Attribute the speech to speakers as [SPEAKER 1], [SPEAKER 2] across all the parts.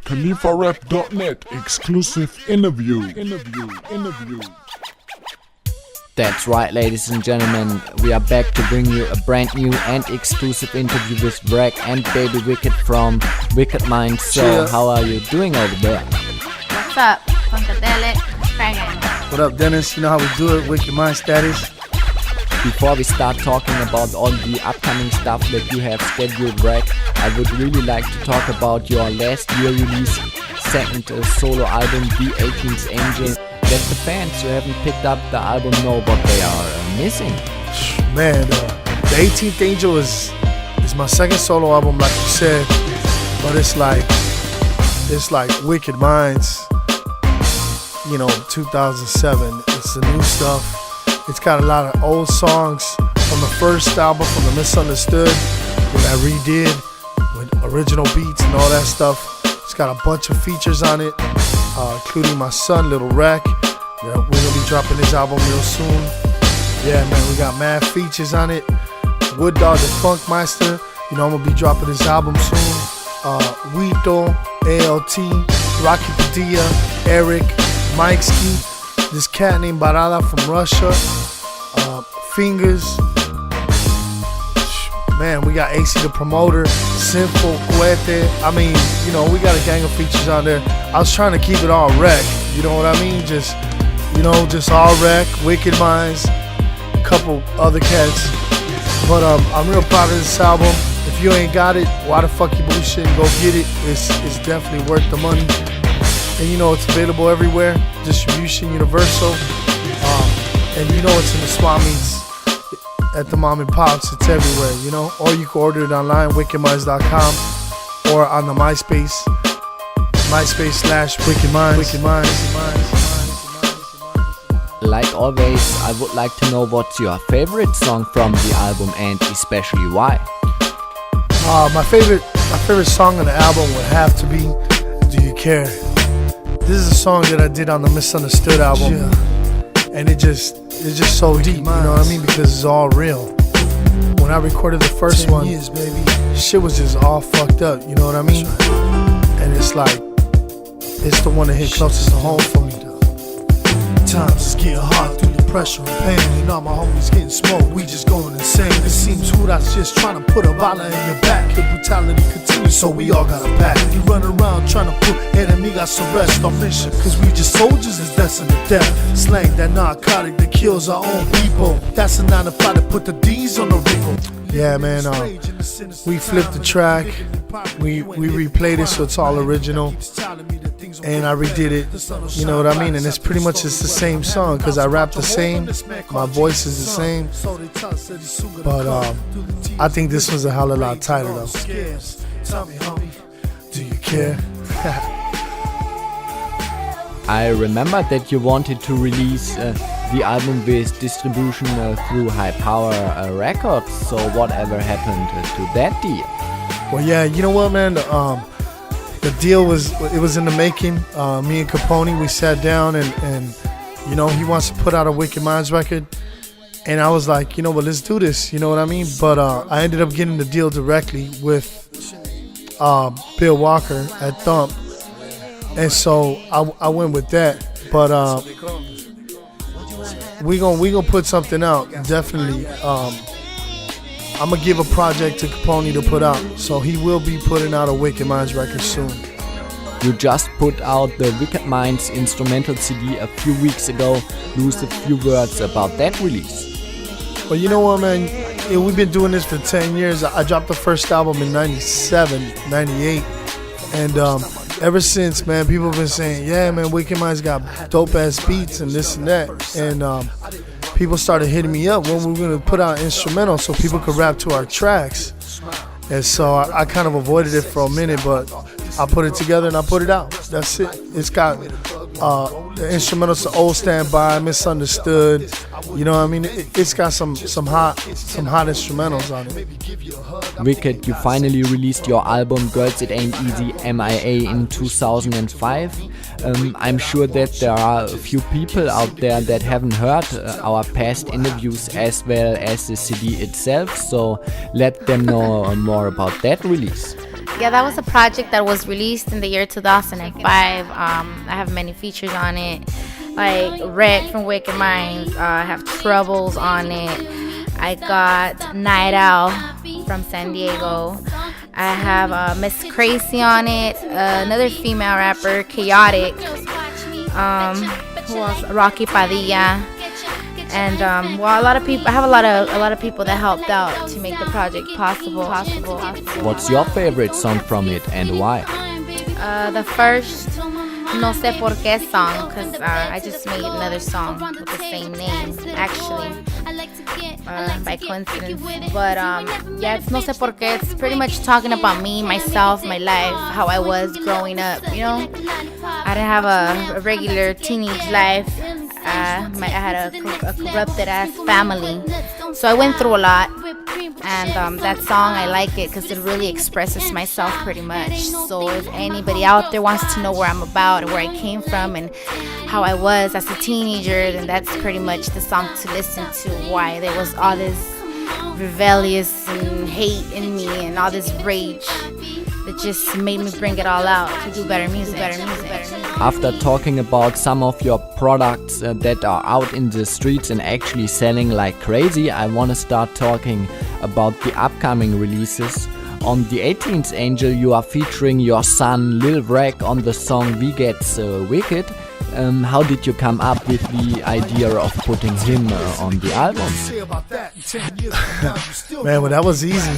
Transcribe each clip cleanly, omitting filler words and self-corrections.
[SPEAKER 1] KhalifaRap.net exclusive interview.
[SPEAKER 2] That's right, ladies and gentlemen, we are back to bring you a brand new and exclusive interview with Wreck and Baby Wicked from Wicked Minds. So, how are you doing over there?
[SPEAKER 3] What's up? Funkadelic, banging.
[SPEAKER 4] What up, Dennis? You know how we do it, Wicked Mind status.
[SPEAKER 2] Before we start talking about all the upcoming stuff that you have scheduled, Wreck, I would really like to talk about your last year release, second solo album, The 18th Angel. That the fans who haven't picked up the album know what they are missing.
[SPEAKER 4] Man, The 18th Angel is my second solo album, like you said, but it's like Wicked Minds, 2007. It's the new stuff. It's got a lot of old songs from the first album, from the Misunderstood, that I redid with original beats and all that stuff. It's got a bunch of features on it, including my son, Little Wreck. We're gonna be dropping this album real soon. Yeah, man, we got mad features on it. Wood Dog the Funkmeister, I'm gonna be dropping this album soon. Wito, ALT, Rocky Padilla, Eric, Mikeski, this cat named Barada from Russia, Fingers. Man, we got AC the Promoter, Sinful, Cohete. I mean, we got a gang of features on there. I was trying to keep it all Wreck, you know what I mean? Just all Wreck, Wicked Minds, a couple other cats. But I'm real proud of this album. If you ain't got it, why the fuck you bullshitting? Go get it. It's definitely worth the money. And it's available everywhere. Distribution universal. And it's in the swap meets at the mom and pops. It's everywhere, Or you can order it online, wickedminds.com, or on the MySpace/Wicked Minds.
[SPEAKER 2] Like always, I would like to know what's your favorite song from the album and especially why.
[SPEAKER 4] My favorite song on the album would have to be Do You Care? This is a song that I did on the Misunderstood album. And it's just so deep, you know what I mean? Because it's all real. When I recorded the first one, shit was just all fucked up, you know what I mean? And it's like, it's the one that hit closest to home for me. Times get hard through the pressure and pain, and all my homies getting smoked, we just going insane. It seems who that's just trying to put a volley in your back. The brutality continues, so we all got a back. You run around trying to put enemigos to rest on mission, cause we just soldiers is destined to death. Slang that narcotic that kills our own people. That's a 9 to 5 that put the D's on the wrinkle. Yeah, man, we flipped the track, we replayed it so it's all original, and I redid it, you know what I mean? And it's pretty much the same song, because I rap the same, my voice is the same, but I think this was a hell of a lot tighter though. Do you care?
[SPEAKER 2] I remember that you wanted to release the album with distribution through High Power Records, so whatever happened to that deal?
[SPEAKER 4] Well, yeah, you know what, man? The deal was in the making. Me and Capone, we sat down and he wants to put out a Wicked Minds record. And I was like, well, let's do this, you know what I mean? But I ended up getting the deal directly with Bill Walker at Thump. And so I went with that. But we gonna put something out, definitely. I'm gonna give a project to Capone to put out, so he will be putting out a Wicked Minds record soon.
[SPEAKER 2] You just put out the Wicked Minds instrumental CD a few weeks ago. Lose a few words about that release.
[SPEAKER 4] Well, you know what, man? We've been doing this for 10 years. I dropped the first album in 97, 98, and ever since, man, people have been saying, yeah, man, Wicked Minds got dope ass beats and this and that, and people started hitting me up when we were gonna put out instrumental so people could rap to our tracks. And so I kind of avoided it for a minute, but I put it together and I put it out. That's it. It's got the instrumentals to Old Stand By, Misunderstood. You know what I mean? It's got some hot instrumentals on it.
[SPEAKER 2] Wicked, you finally released your album Girls It Ain't Easy MIA in 2005. I'm sure that there are a few people out there that haven't heard our past interviews as well as the CD itself, so let them know more about that release.
[SPEAKER 3] Yeah, that was a project that was released in the year 2005. I have many features on it, like Red from Wicked Minds. I have Troubles on it. I got Night Owl from San Diego. I have Miss Crazy on it. Another female rapper, Chaotic. Who else? Rocky Padilla. And well, a lot of people. I have a lot of people that helped out to make the project possible.
[SPEAKER 2] What's your favorite song from it and why?
[SPEAKER 3] The first No Sé Por Qué song, because I just made another song with the same name, actually, by coincidence. But yeah, it's No Sé Por Qué. It's pretty much talking about me, myself, my life, how I was growing up. You know, I didn't have a regular teenage life. I had a corrupted ass family, so I went through a lot. And that song, I like it because it really expresses myself pretty much. So if anybody out there wants to know where I'm about and where I came from and how I was as a teenager, then that's pretty much the song to listen to. Why there was all this rebellious and hate in me and all this rage that just made me bring it all out to do better music.
[SPEAKER 2] After talking about some of your products that are out in the streets and actually selling like crazy, I want to start talking about the upcoming releases. On the 18th, Angel, you are featuring your son Lil Wreck on the song We Gets Wicked. How did you come up with the idea of putting him on the album?
[SPEAKER 4] Man, well, that was easy.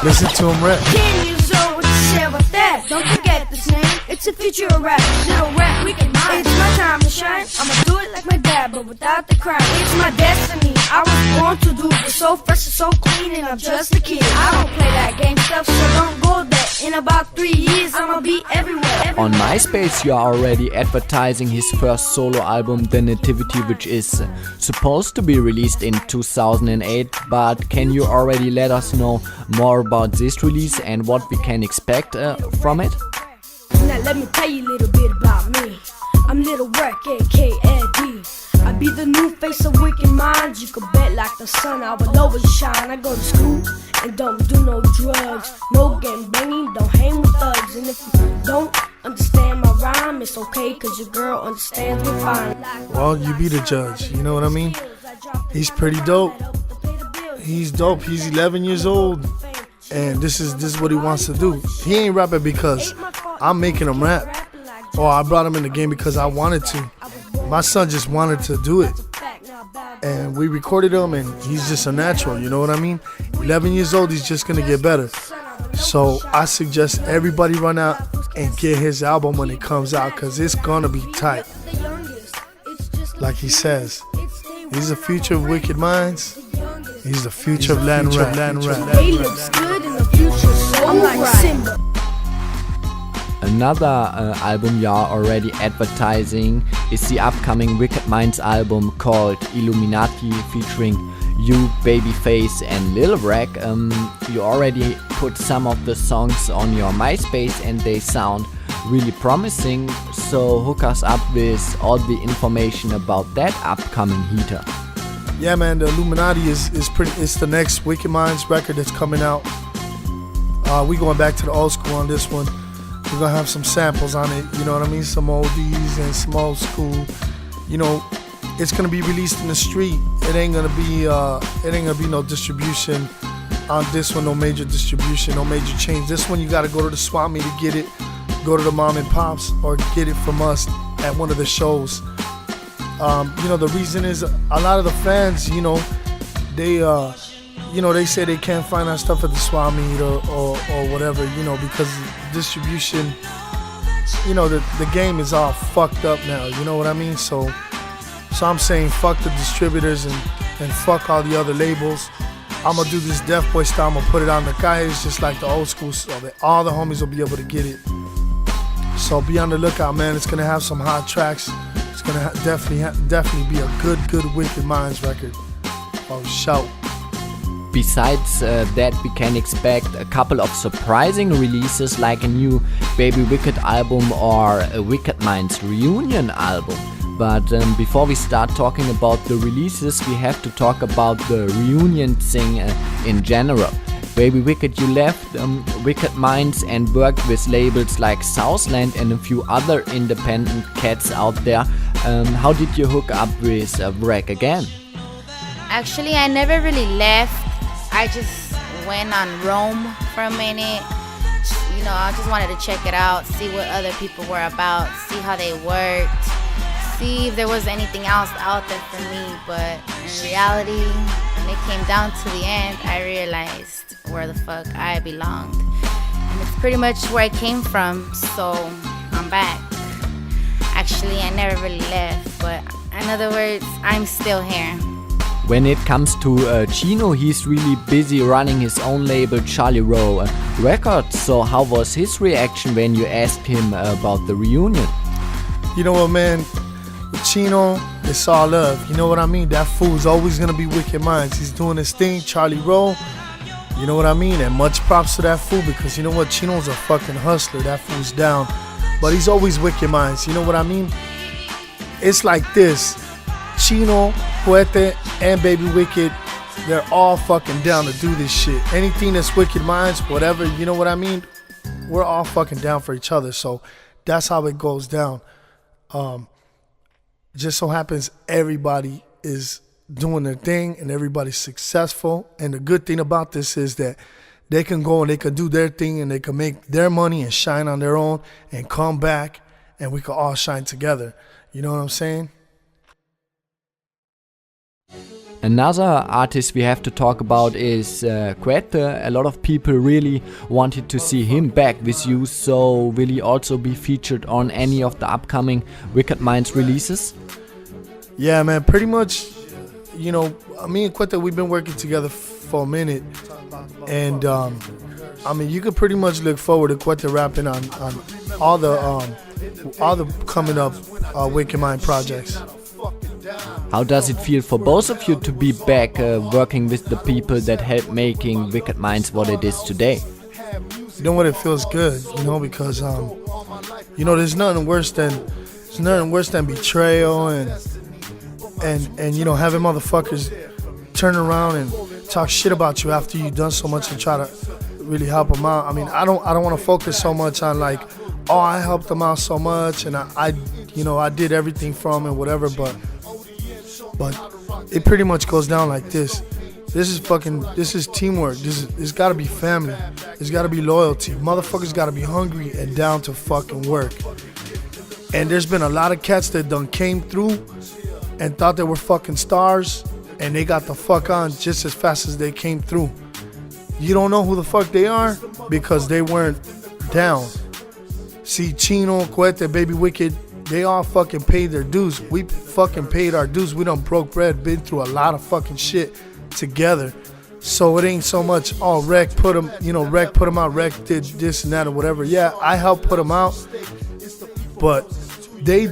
[SPEAKER 4] Listen to him rap.
[SPEAKER 5] 10 years old, what you say about that? Don't forget this name, it's a future of rap. Little rap, we can mind. It's my time to shine. I'ma do it like my dad, but without the crime. It's my destiny. I was born to do it. So fresh and so clean, and I'm just a kid. I don't play that game stuff, so don't go there. In about 3 years, I'ma be everywhere.
[SPEAKER 2] On MySpace, you are already advertising his first solo album, The Nativity, which is supposed to be released in 2008. But can you already let us know more about this release and what we can expect from it?
[SPEAKER 5] Now let me tell you a little bit about me. I'm Lil Wreck, aka Eddie. I be the new face of Wicked Minds. You can bet like the sun I will always shine. I go to school and don't do no drugs, no gang banging, don't hang with thugs. And if you don't understand my rhyme, it's okay, cause your girl understands me fine.
[SPEAKER 4] Well, you be the judge, you know what I mean? He's pretty dope. He's dope. He's 11 years old, and this is what he wants to do. He ain't rapping because I'm making him rap, or I brought him in the game because I wanted to. My son just wanted to do it, and we recorded him, and he's just a natural, you know what I mean? 11 years old, he's just gonna get better. So I suggest everybody run out and get his album when it comes out, because it's gonna be tight. Like he says, he's the future of Wicked Minds. He's the future of Latin rap.
[SPEAKER 5] He looks good in the future, so I'm like Simba.
[SPEAKER 2] Another album you are already advertising is the upcoming Wicked Minds album called Illuminati, featuring you, Babyface and Lil Wreck. You already put some of the songs on your MySpace and they sound really promising, so hook us up with all the information about that upcoming heater.
[SPEAKER 4] Yeah, man, the Illuminati is pretty. It's the next Wicked Minds record that's coming out. We going back to the old school on this one. We're gonna have some samples on it, you know what I mean? Some oldies and some old school. You know, it's gonna be released in the street. It ain't gonna be no distribution on this one, no major distribution, no major change. This one you gotta go to the swap meet to get it, go to the mom and pops, or get it from us at one of the shows. You know, the reason is a lot of the fans, you know, they say they can't find our stuff at the swap meet or whatever, you know, because distribution, you know, the game is all fucked up now, you know what I mean? So I'm saying fuck the distributors and fuck all the other labels. I'm gonna do this Def Boy style. I'm gonna put it on the guys just like the old school, so that all the homies will be able to get it. So be on the lookout, man. It's gonna have some hot tracks. It's gonna definitely be a good Wicked Minds record. Oh, shout.
[SPEAKER 2] Besides that, we can expect a couple of surprising releases like a new Baby Wicked album or a Wicked Minds reunion album. But before we start talking about the releases, we have to talk about the reunion thing in general. Baby Wicked, you left Wicked Minds and worked with labels like Southland and a few other independent cats out there. How did you hook up with Wreck again?
[SPEAKER 3] Actually, I never really left. I just went on Rome for a minute. You know, I just wanted to check it out, see what other people were about, see how they worked, see if there was anything else out there for me. But in reality, when it came down to the end, I realized where the fuck I belonged. And it's pretty much where I came from, so I'm back. Actually, I never really left, but in other words, I'm still here.
[SPEAKER 2] When it comes to Chino, he's really busy running his own label, Charlie Rowe Records. So how was his reaction when you asked him about the reunion?
[SPEAKER 4] You know what, man? With Chino, it's all love. You know what I mean? That fool's always gonna be Wicked Minds. He's doing his thing, Charlie Rowe. You know what I mean? And much props to that fool, because you know what? Chino's a fucking hustler. That fool's down. But he's always Wicked Minds. You know what I mean? It's like this. Chino, Cohete, and Baby Wicked, they're all fucking down to do this shit. Anything that's Wicked Minds, whatever, you know what I mean? We're all fucking down for each other. So that's how it goes down. Just so happens everybody is doing their thing and everybody's successful. And the good thing about this is that they can go and they can do their thing and they can make their money and shine on their own and come back and we can all shine together. You know what I'm saying?
[SPEAKER 2] Another artist we have to talk about is Cohete. A lot of people really wanted to see him back with you, so will he also be featured on any of the upcoming Wicked Minds releases?
[SPEAKER 4] Yeah, man, pretty much, you know, me and Cohete, we've been working together for a minute, and I mean, you could pretty much look forward to Cohete rapping on all the coming up Wicked Mind projects.
[SPEAKER 2] How does it feel for both of you to be back working with the people that helped making Wicked Minds what it is today?
[SPEAKER 4] You know what, it feels good, you know, because you know, there's nothing worse than betrayal and you know, having motherfuckers turn around and talk shit about you after you've done so much and try to really help them out. I mean, I don't want to focus so much on like, oh, I helped them out so much and I you know, I did everything for them and whatever, but it pretty much goes down like this. This is teamwork. It's gotta be family. It's gotta be loyalty. Motherfuckers gotta be hungry and down to fucking work. And there's been a lot of cats that done came through and thought they were fucking stars and they got the fuck on just as fast as they came through. You don't know who the fuck they are because they weren't down. See, Chino, Cohete, Baby Wicked, they all fucking paid their dues. We fucking paid our dues. We done broke bread, been through a lot of fucking shit together. So it ain't so much, oh, Wreck put them out, Wreck did this and that or whatever. Yeah, I helped put them out, but they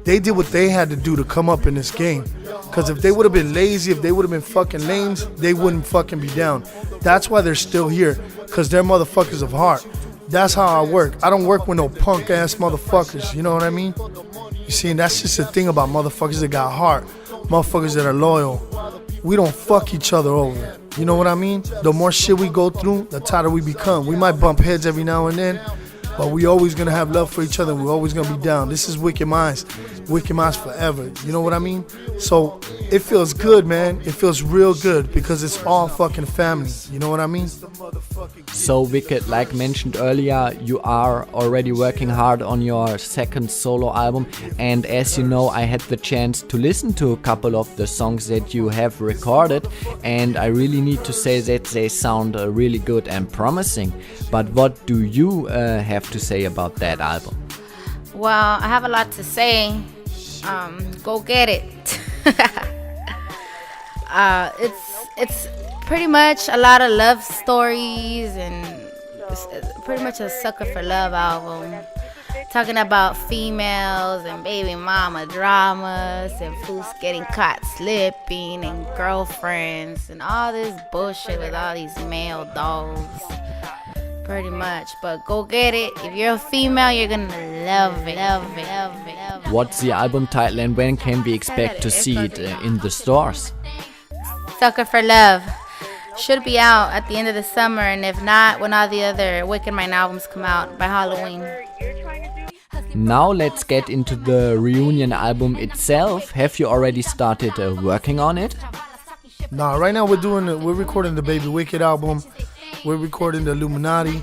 [SPEAKER 4] did what they had to do to come up in this game. Because if they would have been lazy, if they would have been fucking lames, they wouldn't fucking be down. That's why they're still here, because they're motherfuckers of heart. That's how I work. I don't work with no punk ass motherfuckers, you know what I mean? You see, and that's just the thing about motherfuckers that got heart, motherfuckers that are loyal. We don't fuck each other over, you know what I mean? The more shit we go through, the tighter we become. We might bump heads every now and then, but we always gonna have love for each other. We're always gonna be down. This is Wicked Minds forever, you know what I mean? So it feels good, man. It feels real good because it's all fucking family, you know what I mean?
[SPEAKER 2] So Wicked, like mentioned earlier, you are already working hard on your second solo album, and as you know, I had the chance to listen to a couple of the songs that you have recorded, and I really need to say that they sound really good and promising. But what do you have to say about that album?
[SPEAKER 3] Well, I have a lot to say. Go get it. It's pretty much a lot of love stories and it's pretty much a sucker for love album. Talking about females and baby mama dramas and fools getting caught slipping and girlfriends and all this bullshit with all these male dogs. Pretty much, but go get it. If you're a female, you're gonna love it.
[SPEAKER 2] What's the album title and when can we expect to see it in the stores?
[SPEAKER 3] Sucker for Love. should be out at the end of the summer, and if not, when all the other Wicked Mind albums come out by Halloween.
[SPEAKER 2] Now let's get into the reunion album itself. Have you already started working on it?
[SPEAKER 4] Nah, right now we're recording the Baby Wicked album. We're recording the Illuminati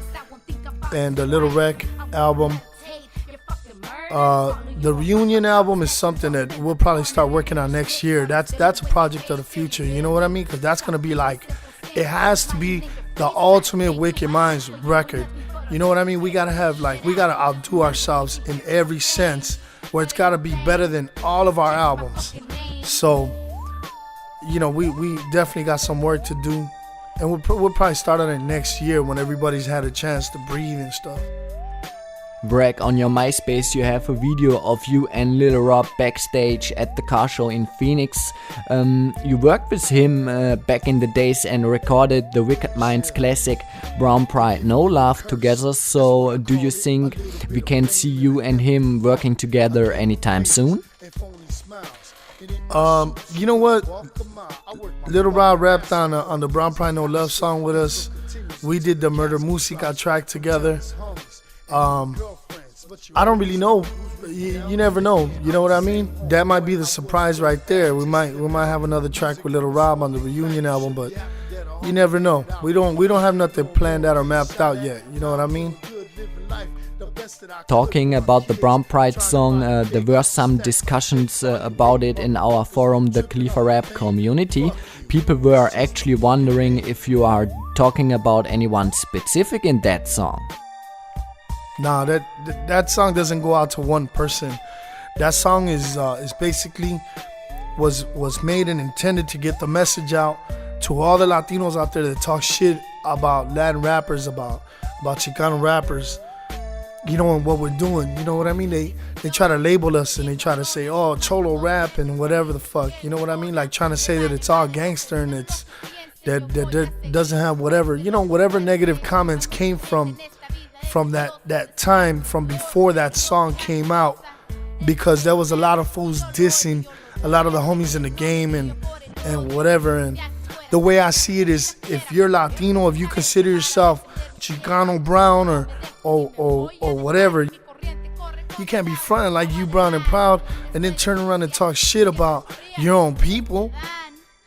[SPEAKER 4] and the Little Wreck album. The reunion album is something that we'll probably start working on next year. That's a project of the future. You know what I mean? Because that's gonna be like, it has to be the ultimate Wicked Minds record. You know what I mean? We gotta outdo ourselves in every sense, where it's gotta be better than all of our albums. So, you know, we definitely got some work to do, and we'll probably start on it next year when everybody's had a chance to breathe and stuff.
[SPEAKER 2] Bragg, on your MySpace you have a video of you and Lil Rob backstage at the car show in Phoenix. You worked with him back in the days and recorded the Wicked Minds classic Brown Pride No Love together, so do you think we can see you and him working together anytime soon?
[SPEAKER 4] You know what? Lil Rob rapped on the Brown Pride No Love song with us. We did the Murder Musica track together. I don't really know. You never know. You know what I mean? That might be the surprise right there. We might have another track with Lil Rob on the reunion album, but you never know. We don't have nothing planned out or mapped out yet. You know what I mean?
[SPEAKER 2] Talking about the Brown Pride song, there were some discussions about it in our forum, the Khalifa Rap community. People were actually wondering if you are talking about anyone specific in that song.
[SPEAKER 4] Nah, that song doesn't go out to one person. That song is basically was made and intended to get the message out to all the Latinos out there that talk shit about Latin rappers, about Chicano rappers. You know, and what we're doing. You know what I mean? They try to label us and they try to say, oh, Cholo rap and whatever the fuck. You know what I mean? Like trying to say that it's all gangster and it's that doesn't have whatever. You know, whatever negative comments came from that time, from before that song came out, because there was a lot of fools dissing a lot of the homies in the game and whatever. And the way I see it is, if you're Latino, if you consider yourself Chicano brown or whatever, you can't be fronting like you brown and proud and then turn around and talk shit about your own people.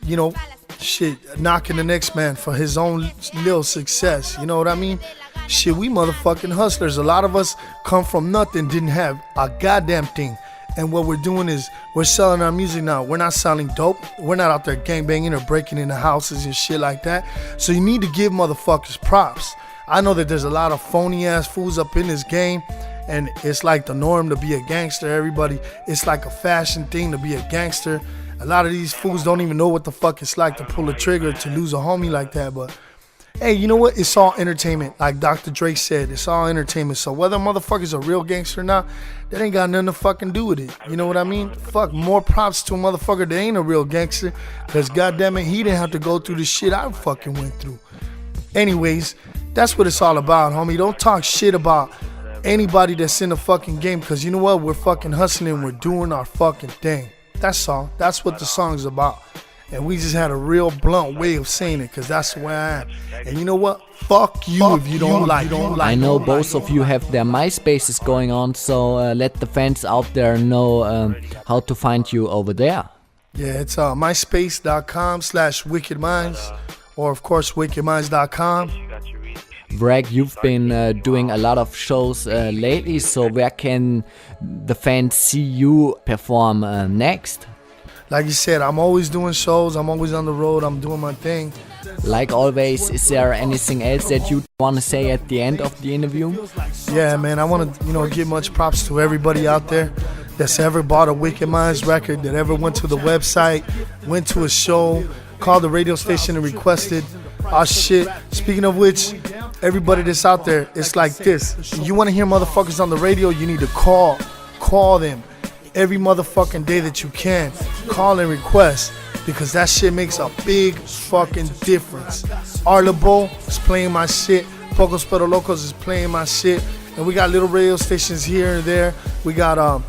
[SPEAKER 4] You know, shit, knocking the next man for his own little success. You know what I mean? Shit, we motherfucking hustlers. A lot of us come from nothing, didn't have a goddamn thing. And what we're doing is we're selling our music now. We're not selling dope. We're not out there gangbanging or breaking into houses and shit like that. So you need to give motherfuckers props. I know that there's a lot of phony ass fools up in this game, and it's like the norm to be a gangster. Everybody, it's like a fashion thing to be a gangster. A lot of these fools don't even know what the fuck it's like to pull a trigger to lose a homie like that. But hey, you know what? It's all entertainment. Like Dr. Dre said, it's all entertainment. So whether motherfuckers are real gangster or not, that ain't got nothing to fucking do with it. You know what I mean? Fuck, more props to a motherfucker that ain't a real gangster, because goddamn it, he didn't have to go through the shit I fucking went through. Anyways, that's what it's all about, homie. Don't talk shit about anybody that's in the fucking game, because you know what? We're fucking hustling. We're doing our fucking thing. That's all. That's what the song's about. And we just had a real blunt way of saying it, because that's the way I am. And you know what? Fuck you if you don't like.
[SPEAKER 2] I know both of you have their MySpaces going on, so let the fans out there know how to find you over there.
[SPEAKER 4] Yeah, it's myspace.com/wickedminds, or of course wickedminds.com.
[SPEAKER 2] Bragg, you've been doing a lot of shows lately, so where can the fans see you perform next?
[SPEAKER 4] Like you said, I'm always doing shows. I'm always on the road. I'm doing my thing.
[SPEAKER 2] Like always, is there anything else that you want to say at the end of the interview?
[SPEAKER 4] Yeah, man, I want to, give much props to everybody out there that's ever bought a Wicked Minds record, that ever went to the website, went to a show, called the radio station and requested our shit. Speaking of which, everybody that's out there, it's like this. You want to hear motherfuckers on the radio, you need to call them. Every motherfucking day that you can, call and request, because that shit makes a big fucking difference. Arlebo is playing my shit, Pocos Pero Locos is playing my shit, and we got little radio stations here and there. We got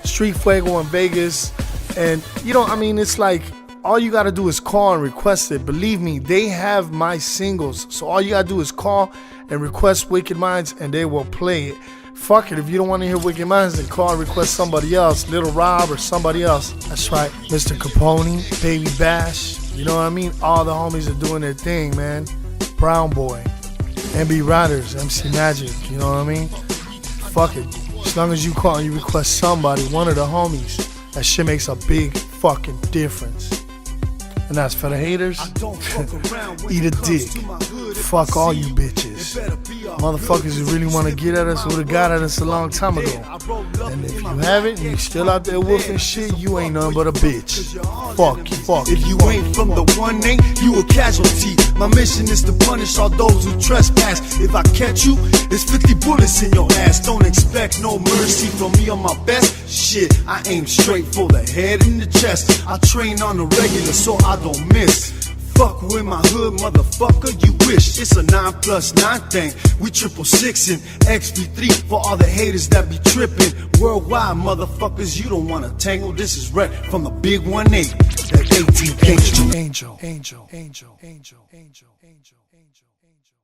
[SPEAKER 4] Street Fuego in Vegas, and it's like all you gotta do is call and request it. Believe me, they have my singles. So all you gotta do is call and request Wicked Minds and they will play it. Fuck it, if you don't want to hear Wicked Minds, then call and request somebody else, Little Rob or somebody else. That's right, Mr. Capone, Baby Bash, you know what I mean? All the homies are doing their thing, man. Brown Boy, MB Riders, MC Magic, you know what I mean? Fuck it, as long as you call and you request somebody, one of the homies, that shit makes a big fucking difference. And as for the haters, eat a dick. Fuck all you bitches. Motherfuckers who really want to get at us would have got at us a long time ago. And if you haven't and you still out there woofing shit, you ain't nothing but a bitch. Fuck you, fuck you.
[SPEAKER 6] If you ain't from the 1-8, you a casualty. My mission is to punish all those who trespass. If I catch you, it's 50 bullets in your ass. Don't expect no mercy from me on my best. Shit, I aim straight for the head and the chest. I train on the regular so I don't miss. Fuck with my hood, motherfucker, you wish. It's a 9+9 thing. We 666 and XV3 for all the haters that be tripping. Worldwide, motherfuckers, you don't wanna tangle. This is Rhett from the big 1-8. That 18 Angel.
[SPEAKER 4] Angel, angel, angel, angel, angel, angel, angel, angel.